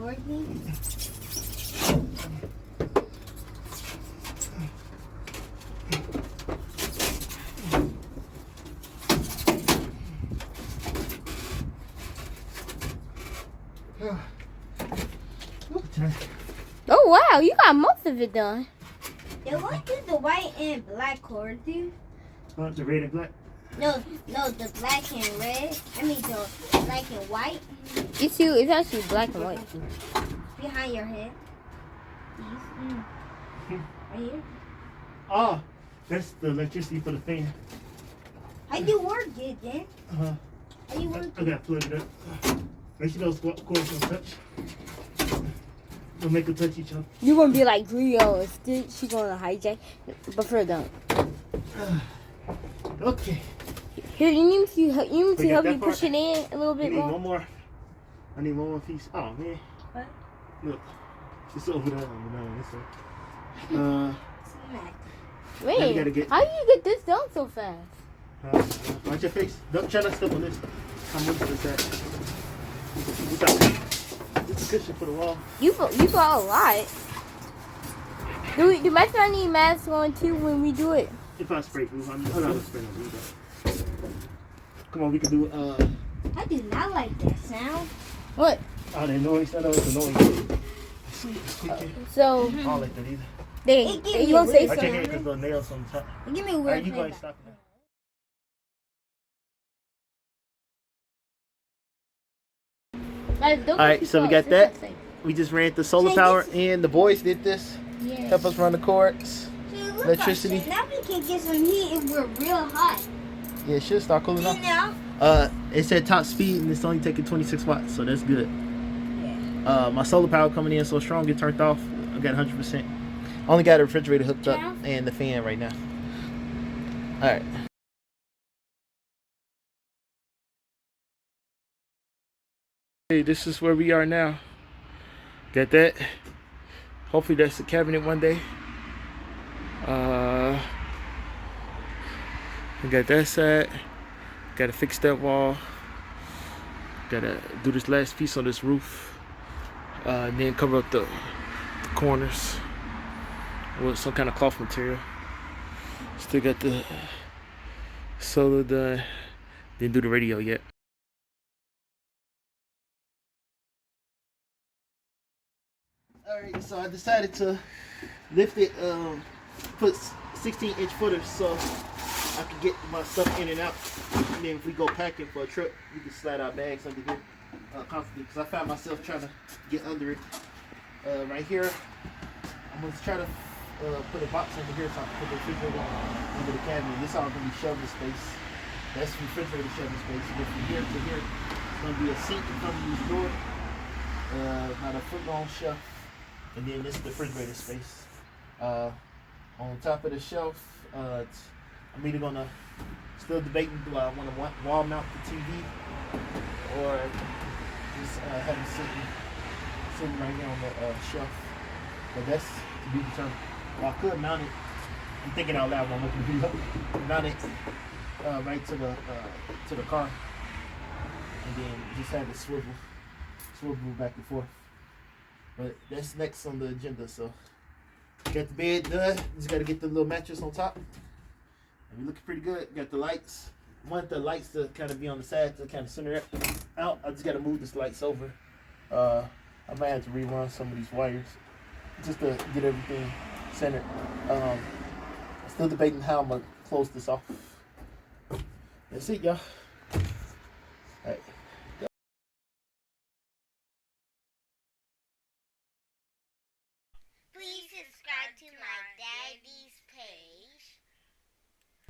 recording? Oh wow, you got most of it done. Yeah, what did the white and black cord do? The red and black? No, the black and red. I mean the black and white. It's actually black and white. Behind your head. These. Right here. Oh, that's the electricity for the fan. How do you work it then? Uh-huh. How do you work I got to plug it up. Make sure those cords don't touch. Don't make them touch each other. You're gonna be like Rio and Stitch. She's gonna hijack. But for don't. Okay. Here, you need to help you that push it in a little You bit need more. one more. I need one more piece. Oh man. What? Look. It's over there on this side. Smack. Wait, gotta get- how do you get this done so fast? Watch your face. Don't try not to step on this. How much is that? What's up? It's a cushion for the wall. You bought a lot. Do Max and I need masks on too when we do it? If I spray glue, I'm not spray no glue. Come on, we can do. I do not like that sound. What? Oh, that noise. That was annoying. So I don't like that either. you gonna say I can't hear something? it because the nails on the top. Give me a Are weird you going feedback. to stop now? Alright, so we got that. We just ran the solar power and the boys did this. Yeah. Help us run the cords. See, look Electricity. like that. Now we can get some heat if we're real hot. Yeah, it should start cooling You off. know? It said top speed and it's only taking 26 watts, so that's good. My solar power coming in so strong it turned off. I got 100%. Only got a refrigerator hooked up and the fan right now. Alright. Hey, this is where we are now. Got that. Hopefully that's the cabinet one day. We got that side. Gotta fix that wall. Gotta do this last piece on this roof. And then cover up the corners with some kind of cloth material. Still got the solar done. Didn't do the radio yet. Alright, so I decided to lift it, put 16-inch footers so I can get my stuff in and out. And then if we go packing for a trip, we can slide our bags under here comfortably. Because I found myself trying to get under it. Right here, I'm going to try to put a box under here so I can put the refrigerator under the cabinet. This is all going to be shelving space. That's refrigerator shelving space. And from here to here, it's going to be a sink in front of this door. Not a foot-long shelf. And then this is the refrigerator space. On top of the shelf, I'm either gonna still debating do I want to wall mount the TV or just have it sitting right here on the shelf. But that's to be determined. Well, I could mount it. I'm thinking out loud while I'm making the video. Mount it right to the car, and then just have it swivel back and forth. But that's next on the agenda. So got the bed done. Just got to get the little mattress on top. And we looking pretty good. Got the lights. I want the lights to kind of be on the side to kind of center it out. I just got to move this lights over. I might have to rerun some of these wires just to get everything centered. Still debating how I'm gonna close this off. That's it, y'all. All right. Please subscribe to my daddy's